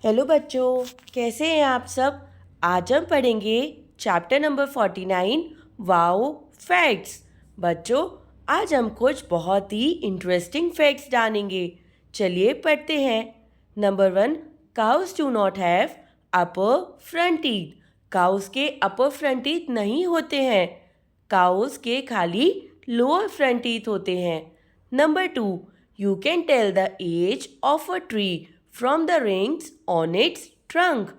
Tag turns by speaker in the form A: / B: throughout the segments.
A: Hello बच्चों, कैसे हैं आप सब। आज हम पढ़ेंगे चैप्टर नंबर 49 वाओ फैक्ट्स। बच्चों, आज हम कुछ बहुत ही इंटरेस्टिंग फैक्ट्स जानेंगे। चलिए पढ़ते हैं। Number 1, cows do not have upper front teeth. Cows के अपर फ्रंट टीथ नहीं होते हैं। काउस के खाली लोअर फ्रंट टीथ होते हैं। Number 2, you can tell the age of a tree from the rings on its trunk.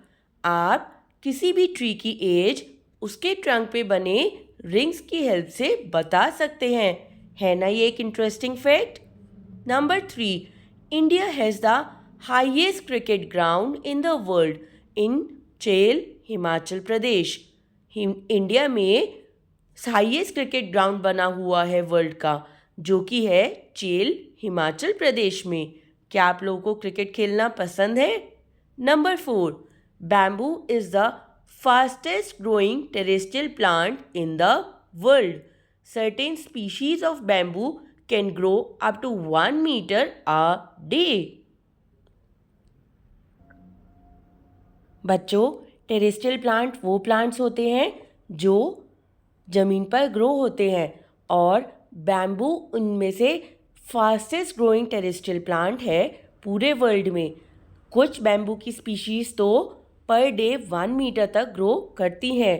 A: आप किसी भी ट्री की एज उसके ट्रंक पे बने रिंग्स की हेल्प से बता सकते हैं। है ना ये एक interesting fact. Number 3, India has the highest cricket ground in the world in चेल, हिमाचल प्रदेश। इंडिया में हाईएस्ट क्रिकेट ग्राउंड बना हुआ है वर्ल्ड का, जो कि है चेल, हिमाचल प्रदेश में। क्या आप लोगों को क्रिकेट खेलना पसंद है? Number 4, bamboo is the fastest growing terrestrial plant in the world. Certain species of bamboo can grow up to 1 metre a day. बच्चों, टेरेस्ट्रियल प्लांट वो प्लांट्स होते हैं जो ज़मीन पर ग्रो होते हैं, और बैम्बू उनमें से फास्टेस्ट ग्रोइंग टेरेस्ट्रियल प्लांट है पूरे वर्ल्ड में। कुछ बैम्बू की स्पीशीज़ तो पर डे 1 मीटर तक ग्रो करती हैं।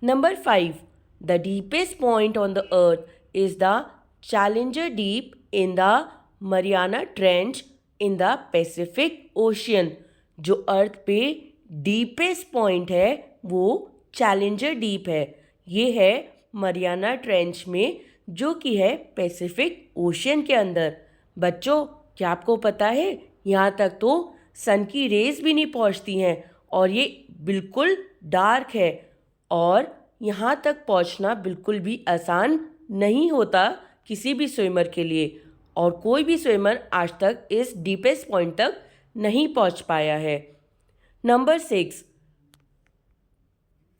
A: Number 5, the deepest point on the earth is the challenger deep in the Mariana trench in the Pacific ocean. जो अर्थ पे डीपेस्ट पॉइंट है वो चैलेंजर डीप है। ये है मरियाना ट्रेंच में, जो कि है पैसिफिक ओशियन के अंदर। बच्चों, क्या आपको पता है यहाँ तक तो सन की रेज भी नहीं पहुँचती हैं, और ये बिल्कुल डार्क है। और यहाँ तक पहुँचना बिल्कुल भी आसान नहीं होता किसी भी स्विमर के लिए, और कोई भी स्विमर आज तक इस डीपेस्ट पॉइंट तक नहीं पहुँच पाया है। Number 6,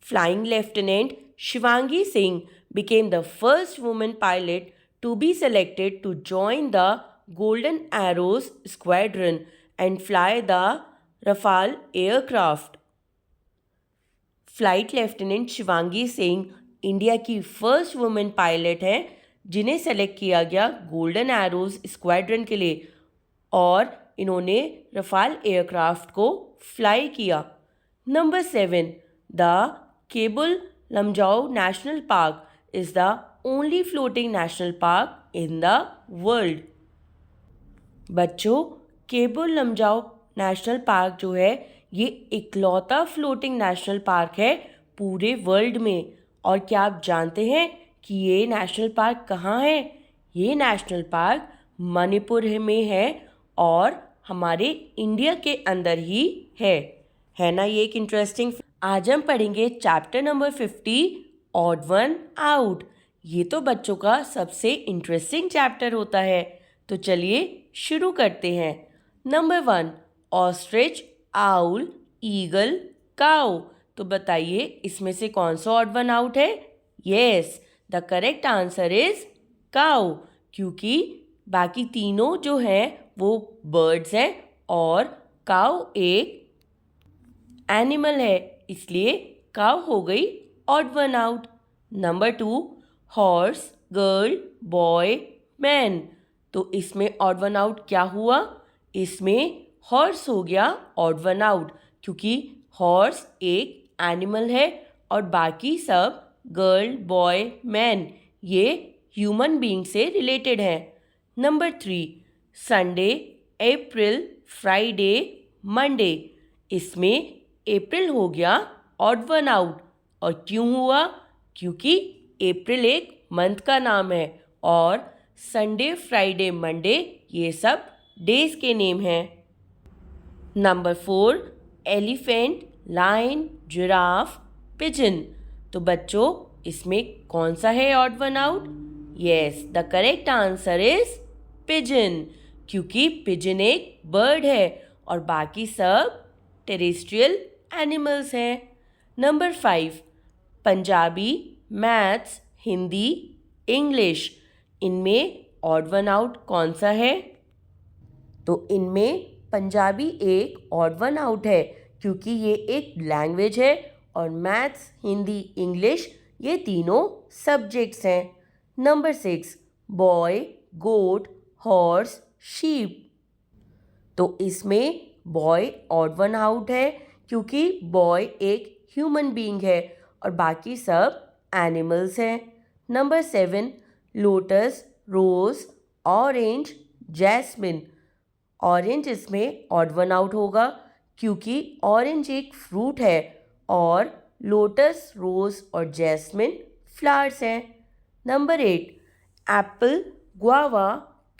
A: Flying Lieutenant Shivangi Singh became the first woman pilot to be selected to join the Golden Arrows Squadron and fly the Rafale aircraft. Flight lieutenant Shivangi Singh India की फर्स्ट वुमेन पायलट हैं जिन्हें select किया गया golden arrows squadron के लिए, और इन्होंने Rafale aircraft को फ्लाई किया। Number 7, the Keibul Lamjao national park is the only floating national park in the world. बच्चों, केबुल लमजाओ नेशनल पार्क जो है ये इकलौता फ्लोटिंग नेशनल पार्क है पूरे वर्ल्ड में। और क्या आप जानते हैं कि ये नेशनल पार्क कहाँ है? ये नेशनल पार्क मणिपुर में है, और हमारे इंडिया के अंदर ही है ना ये एक इंटरेस्टिंग। आज हम पढ़ेंगे chapter number 50 odd one out. ये तो बच्चों का सबसे इंटरेस्टिंग चैप्टर होता है, तो चलिए शुरू करते हैं। Number 1, ostrich, owl, eagle, cow. तो बताइए इसमें से कौन सा ऑड वन आउट है? Yes, the correct answer is cow, क्योंकि बाकी तीनों जो हैं वो बर्ड्स हैं और काऊ एक एनिमल है, इसलिए काऊ हो गई odd one out. Number 2, horse, girl, boy, man. तो इसमें ऑड वन आउट क्या हुआ? इसमें हॉर्स हो गया ऑड वन आउट, क्योंकि हॉर्स एक एनिमल है और बाकी सब गर्ल, बॉय, मैन ये ह्यूमन बीइंग से रिलेटेड हैं। नंबर 3, संडे, अप्रैल, फ्राइडे, मंडे। इसमें अप्रैल हो गया ऑड वन आउट, और क्यों हुआ? क्योंकि अप्रैल एक मंथ का नाम है, और संडे, फ्राइडे, मंडे ये सब डेज के नेम हैं। Number 4, elephant, lion, giraffe, pigeon. तो बच्चों इसमें कौन सा है odd one out? Yes, the correct answer is pigeon, क्योंकि पिजन एक बर्ड है और बाकी सब टेरेस्ट्रियल एनिमल्स हैं। Number 5, Punjabi, maths, Hindi, English. इनमें ऑड वन आउट कौन सा है? तो इनमें पंजाबी एक ऑड वन आउट है क्योंकि ये एक लैंग्वेज है और मैथ्स, हिंदी, इंग्लिश ये तीनों सब्जेक्ट्स हैं। नंबर 6, बॉय, गोट, हॉर्स, शीप। तो इसमें बॉय ऑड वन आउट है क्योंकि बॉय एक ह्यूमन बीइंग है और बाकी सब एनिमल्स हैं। नंबर 7, लोटस, रोज, ऑरेंज, जैस्मिन। ऑरेंज इसमें ऑड वन आउट होगा क्योंकि ऑरेंज एक फ्रूट है और लोटस, रोज और जैस्मिन फ्लावर्स हैं। Number 8, Apple, guava,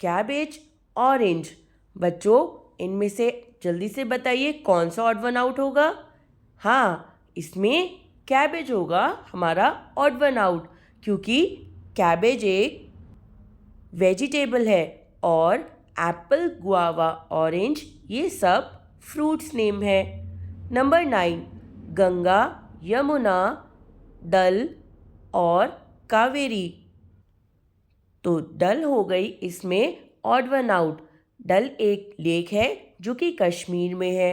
A: cabbage, orange. बच्चों इनमें से जल्दी से बताइए कौन सा ऑड वन आउट होगा। हाँ, इसमें कैबेज होगा हमारा ऑड वन आउट क्योंकि कैबेज एक वेजिटेबल है और एप्पल, गुआवा, ऑरेंज ये सब फ्रूट्स नेम है। नंबर 9, गंगा, यमुना, डल और कावेरी। तो डल हो गई इसमें ऑड वन आउट। डल एक लेक है जो कि कश्मीर में है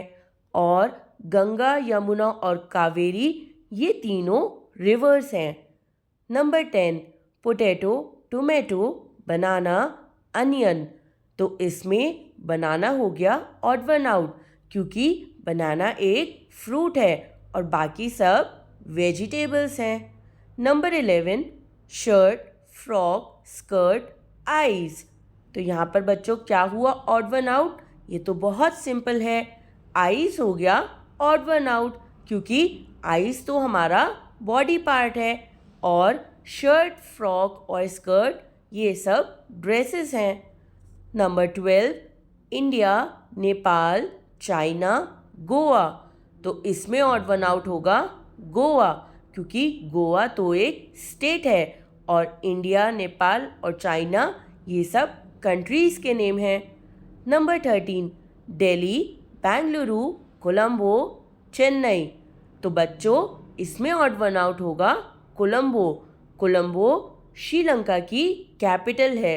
A: और गंगा, यमुना और कावेरी ये तीनों रिवर्स हैं। नंबर 10, पोटैटो, टोमेटो, बनाना, अनियन। तो इसमें बनाना हो गया ऑड वन आउट क्योंकि बनाना एक फ्रूट है और बाकी सब वेजिटेबल्स हैं। Number 11, shirt, frock, skirt, eyes. तो यहाँ पर बच्चों क्या हुआ ऑड वन आउट? ये तो बहुत सिंपल है। आइज हो गया ऑड वन आउट क्योंकि आइज तो हमारा बॉडी पार्ट है और शर्ट, फ्रॉक और स्कर्ट ये सब ड्रेसेस हैं। Number 12, India, Nepal, China, Goa. तो इसमें ऑड वन आउट होगा गोवा क्योंकि गोवा तो एक स्टेट है और इंडिया, नेपाल और चाइना ये सब कंट्रीज़ के नेम हैं। नंबर 13, दिल्ली, बेंगलुरु, कोलंबो, चेन्नई। तो बच्चों इसमें ऑड वन आउट होगा कोलंबो। कोलंबो श्रीलंका की कैपिटल है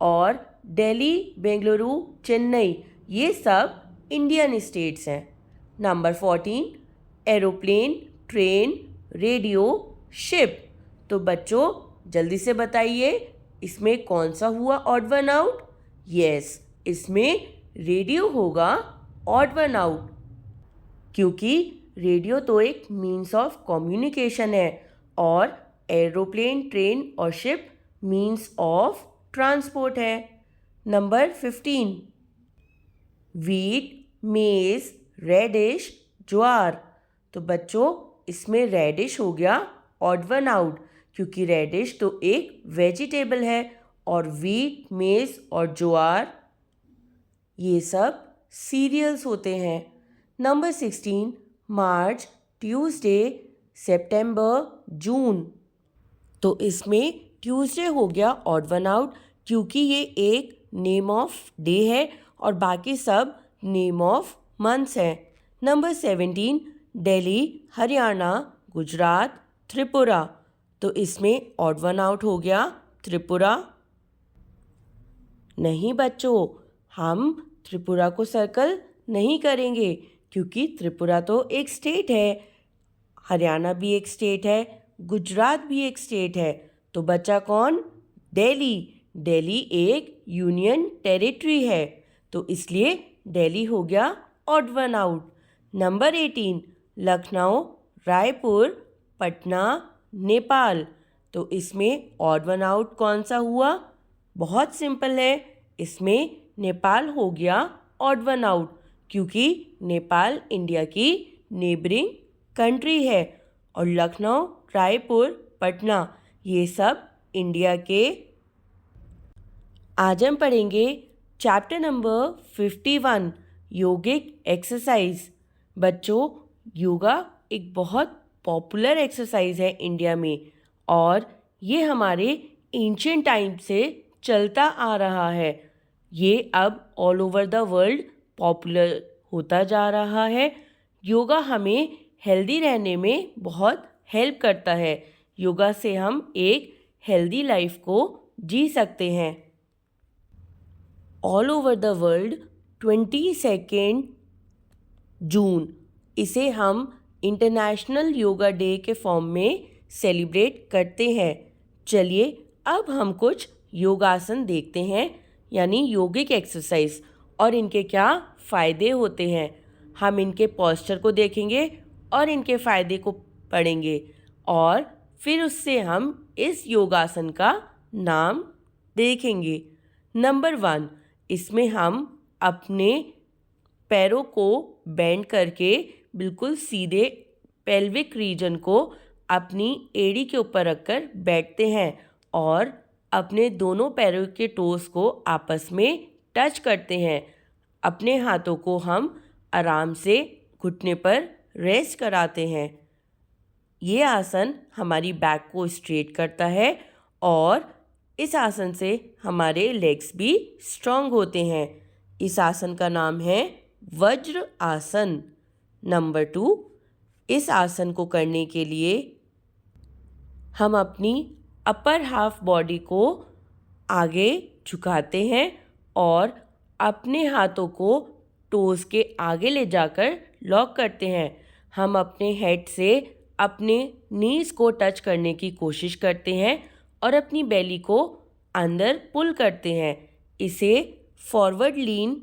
A: और दिल्ली, बेंगलुरु, चेन्नई ये सब इंडियन स्टेट्स हैं। Number 14, aeroplane, train, radio, ship. तो बच्चों जल्दी से बताइए इसमें कौन सा हुआ ऑड वन आउट? यस, इसमें रेडियो होगा ऑड वन आउट क्योंकि रेडियो तो एक मीन्स ऑफ कम्युनिकेशन है और एरोप्लेन, ट्रेन और शिप मीन्स ऑफ ट्रांसपोर्ट है। नंबर 15, वीट, मेज, रेडिश, ज्वार। तो बच्चों इसमें रेडिश हो गया ऑड वन आउट क्योंकि रेडिश तो एक वेजिटेबल है और वीट, मेज और ज्वार ये सब सीरियल्स होते हैं। नंबर 16, मार्च, ट्यूसडे, सितंबर, जून। तो इसमें ट्यूसडे हो गया ऑड वन आउट क्योंकि ये एक नेम ऑफ डे है और बाकी सब नेम ऑफ मंथ्स हैं। नंबर 17, दिल्ली, हरियाणा, गुजरात, त्रिपुरा। तो इसमें ऑड वन आउट हो गया त्रिपुरा। नहीं बच्चों, हम त्रिपुरा को सर्कल नहीं करेंगे क्योंकि त्रिपुरा तो एक स्टेट है, हरियाणा भी एक स्टेट है, गुजरात भी एक स्टेट है। तो बचा कौन? दिल्ली। दिल्ली एक यूनियन टेरिटरी है तो इसलिए दिल्ली हो गया odd one out. Number 18, Lucknow, Raipur, Patna, Nepal. तो इसमें ऑड वन आउट कौन सा हुआ? बहुत सिंपल है, इसमें नेपाल हो गया ऑड वन आउट क्योंकि नेपाल इंडिया की नेबरिंग कंट्री है और लखनऊ, रायपुर, पटना ये सब इंडिया के। आज हम पढ़ेंगे चैप्टर नंबर 51, योगिक एक्सरसाइज। बच्चों योगा एक बहुत पॉपुलर एक्सरसाइज है इंडिया में और ये हमारे एंशिएंट टाइम से चलता आ रहा है। ये अब all over the world popular होता जा रहा है। योगा हमें हेल्दी रहने में बहुत हेल्प करता है। योगा से हम एक हेल्दी लाइफ को जी सकते हैं। ऑल ओवर द वर्ल्ड 22 जून, इसे हम इंटरनेशनल योगा डे के फॉर्म में सेलिब्रेट करते हैं। चलिए अब हम कुछ योगासन देखते हैं, यानी योगिक एक्सरसाइज, और इनके क्या फ़ायदे होते हैं। हम इनके पोस्चर को देखेंगे और इनके फ़ायदे को पढ़ेंगे, और फिर उससे हम इस योगासन का नाम देखेंगे। नंबर 1, इसमें हम अपने पैरों को बेंड करके बिल्कुल सीधे पेल्विक रीजन को अपनी एड़ी के ऊपर रखकर बैठते हैं और अपने दोनों पैरों के टोस को आपस में टच करते हैं। अपने हाथों को हम आराम से घुटने पर रेस्ट कराते हैं। ये आसन हमारी बैक को स्ट्रेट करता है और इस आसन से हमारे लेग्स भी स्ट्रॉन्ग होते हैं। इस आसन का नाम है वज्र आसन। नंबर 2, इस आसन को करने के लिए हम अपनी अपर हाफ बॉडी को आगे झुकाते हैं और अपने हाथों को टोस के आगे ले जाकर लॉक करते हैं। हम अपने हेड से अपने नीज को टच करने की कोशिश करते हैं और अपनी बेली को अंदर पुल करते हैं। इसे फॉरवर्ड लीन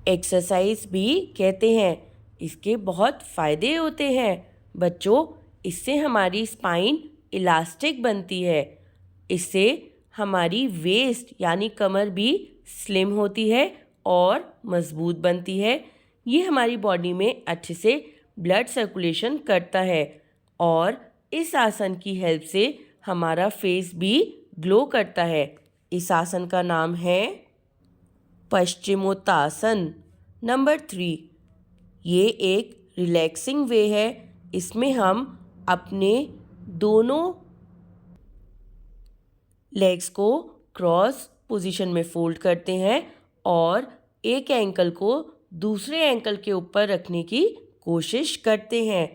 A: एक्सरसाइज भी कहते हैं। इसके बहुत फ़ायदे होते हैं बच्चों। इससे हमारी स्पाइन इलास्टिक बनती है। इससे हमारी वेस्ट यानी कमर भी स्लिम होती है और मज़बूत बनती है। ये हमारी बॉडी में अच्छे से ब्लड सर्कुलेशन करता है और इस आसन की हेल्प से हमारा फेस भी ग्लो करता है। इस आसन का नाम है पश्चिमोत्तासन। नंबर 3, ये एक रिलैक्सिंग वे है। इसमें हम अपने दोनों लेग्स को क्रॉस पोजीशन में फोल्ड करते हैं और एक एंकल को दूसरे एंकल के ऊपर रखने की कोशिश करते हैं।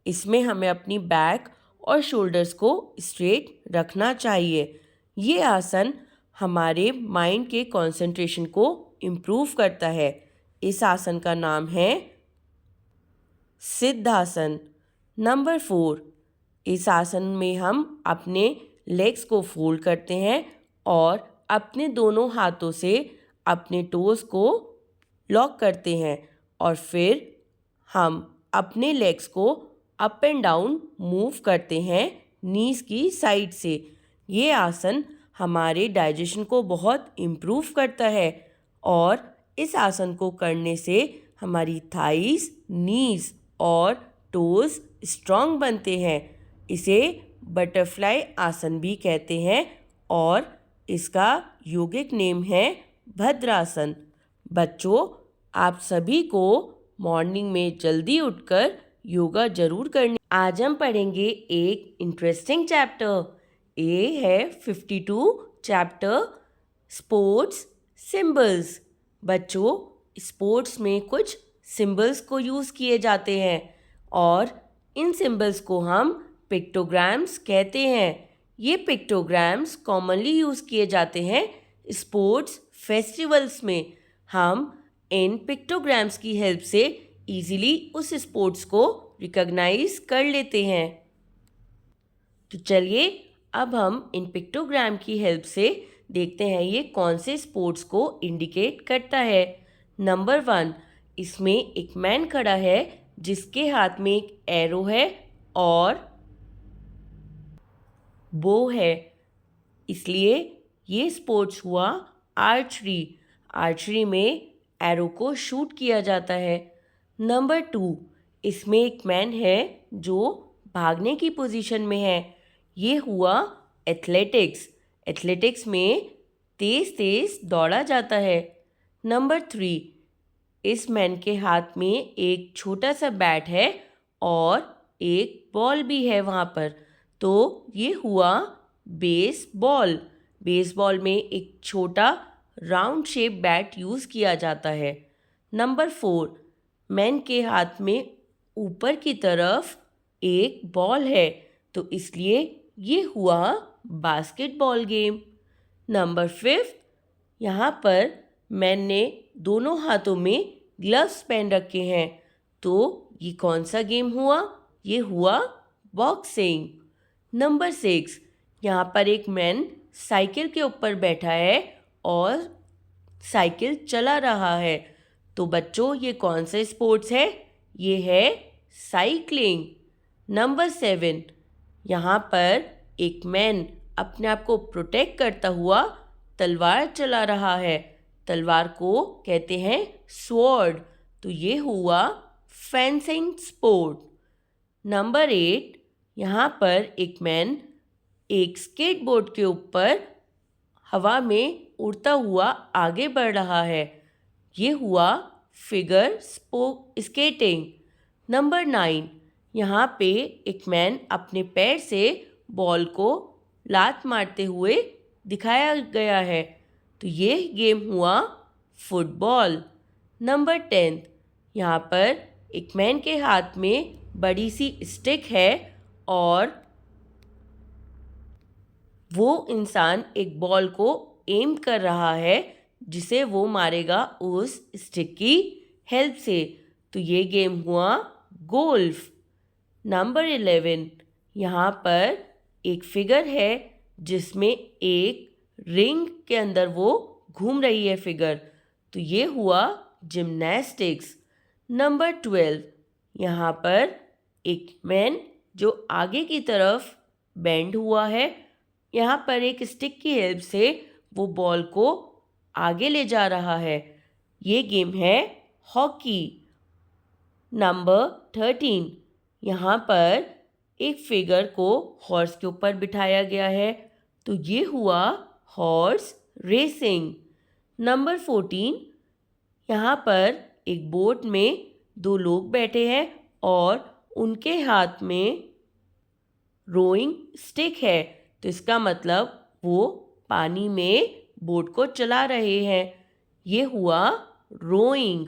A: इसमें हमें अपनी बैक और शोल्डर्स को स्ट्रेट रखना चाहिए। ये आसन हमारे माइंड के कंसंट्रेशन को इम्प्रूव करता है। इस आसन का नाम है सिद्धासन। नंबर 4, इस आसन में हम अपने लेग्स को फोल्ड करते हैं और अपने दोनों हाथों से अपने टोस को लॉक करते हैं और फिर हम अपने लेग्स को अप एंड डाउन मूव करते हैं नीज की साइड से। ये आसन हमारे डाइजेशन को बहुत इम्प्रूव करता है और इस आसन को करने से हमारी थाइस, नीज और टोस स्ट्रॉन्ग बनते हैं। इसे बटरफ्लाई आसन भी कहते हैं और इसका योगिक नेम है भद्रासन। बच्चों, आप सभी को मॉर्निंग में जल्दी उठकर योगा जरूर करनी। आज हम पढ़ेंगे एक इंटरेस्टिंग चैप्टर। ये है 52 चैप्टर स्पोर्ट्स सिंबल्स। बच्चों, स्पोर्ट्स में कुछ सिंबल्स को यूज़ किए जाते हैं और इन सिंबल्स को हम पिक्टोग्राम्स कहते हैं। ये पिक्टोग्राम्स कॉमनली यूज़ किए जाते हैं स्पोर्ट्स फेस्टिवल्स में। हम इन पिक्टोग्राम्स की हेल्प से इजीली उस स्पोर्ट्स को रिकॉग्नाइज कर लेते हैं। तो चलिए अब हम इन पिक्टोग्राम की हेल्प से देखते हैं ये कौन से स्पोर्ट्स को इंडिकेट करता है। नंबर 1, इसमें एक मैन खड़ा है जिसके हाथ में एक एरो है और बो है, इसलिए ये स्पोर्ट्स हुआ आर्चरी। आर्चरी में एरो को शूट किया जाता है। नंबर 2, इसमें एक मैन है जो भागने की पोजीशन में है, ये हुआ एथलेटिक्स। एथलेटिक्स में तेज तेज दौड़ा जाता है। नंबर 3, इस मैन के हाथ में एक छोटा सा बैट है और एक बॉल भी है वहाँ पर, तो ये हुआ बेसबॉल। बेसबॉल में एक छोटा राउंड शेप बैट यूज़ किया जाता है। नंबर 4, मैन के हाथ में ऊपर की तरफ एक बॉल है, तो इसलिए ये हुआ बास्केटबॉल गेम। नंबर 5, यहाँ पर मैन ने दोनों हाथों में ग्लव्स पहन रखे हैं। तो ये कौन सा गेम हुआ? ये हुआ बॉक्सिंग। नंबर 6, यहाँ पर एक मैन साइकिल के ऊपर बैठा है और साइकिल चला रहा है। तो बच्चों ये कौन सा स्पोर्ट्स है? ये है साइकिलिंग। नंबर 7, यहाँ पर एक मैन अपने आप को प्रोटेक्ट करता हुआ तलवार चला रहा है। तलवार को कहते हैं स्वॉर्ड। तो ये हुआ फेंसिंग स्पोर्ट। नंबर 8, यहाँ पर एक मैन एक स्केटबोर्ड के ऊपर हवा में उड़ता हुआ आगे बढ़ रहा है। ये हुआ फिगर स्केटिंग। नंबर 9, यहाँ पे एक मैन अपने पैर से बॉल को लात मारते हुए दिखाया गया है। तो ये गेम हुआ फुटबॉल। नंबर 10, यहाँ पर एक मैन के हाथ में बड़ी सी स्टिक है और वो इंसान एक बॉल को एम कर रहा है जिसे वो मारेगा उस स्टिक की हेल्प से। तो ये गेम हुआ गोल्फ। नंबर 11, यहाँ पर एक फिगर है जिसमें एक रिंग के अंदर वो घूम रही है फिगर। तो ये हुआ जिम्नास्टिक्स। नंबर 12, यहाँ पर एक मैन जो आगे की तरफ बेंड हुआ है, यहाँ पर एक स्टिक की हेल्प से वो बॉल को आगे ले जा रहा है। ये गेम है हॉकी। नंबर 13, यहाँ पर एक फिगर को हॉर्स के ऊपर बिठाया गया है। तो ये हुआ हॉर्स रेसिंग। नंबर 14, यहाँ पर एक बोट में 2 लोग बैठे हैं और उनके हाथ में रोइंग स्टिक है। तो इसका मतलब वो पानी में बोट को चला रहे हैं। ये हुआ रोइंग।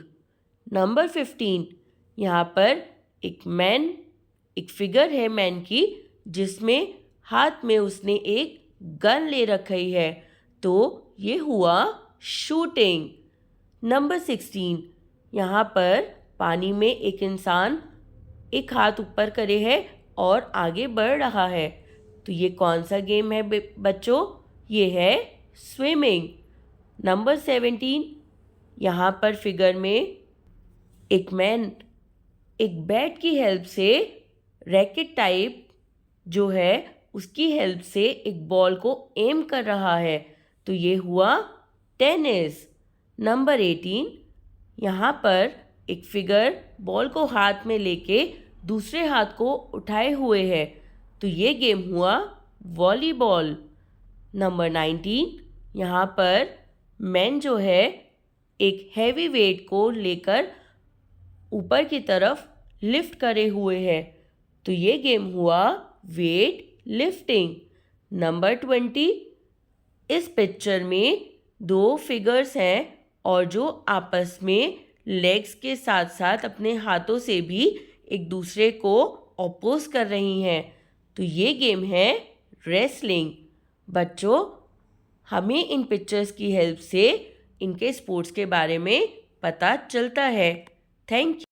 A: नंबर 15, यहाँ पर एक फिगर है मैन की जिसमें हाथ में उसने एक गन ले रखी है। तो ये हुआ शूटिंग। नंबर 16, यहाँ पर पानी में एक इंसान एक हाथ ऊपर करे है और आगे बढ़ रहा है। तो ये कौन सा गेम है बच्चों? ये है स्विमिंग। नंबर 17, यहाँ पर फिगर में एक मैन एक बैट की हेल्प से रैकेट टाइप जो है उसकी हेल्प से एक बॉल को एम कर रहा है। तो ये हुआ टेनिस। नंबर 18, यहाँ पर एक फिगर बॉल को हाथ में लेके दूसरे हाथ को उठाए हुए है। तो ये गेम हुआ वॉलीबॉल। नंबर 19, यहाँ पर मैन जो है एक हैवी वेट को लेकर ऊपर की तरफ लिफ्ट करे हुए है। तो ये गेम हुआ वेट लिफ्टिंग। नंबर 20, इस पिक्चर में 2 फिगर्स हैं और जो आपस में लेग्स के साथ साथ अपने हाथों से भी एक दूसरे को अपोज कर रही हैं। तो ये गेम है रेसलिंग। बच्चों, हमें इन पिक्चर्स की हेल्प से इनके स्पोर्ट्स के बारे में पता चलता है। Thank you.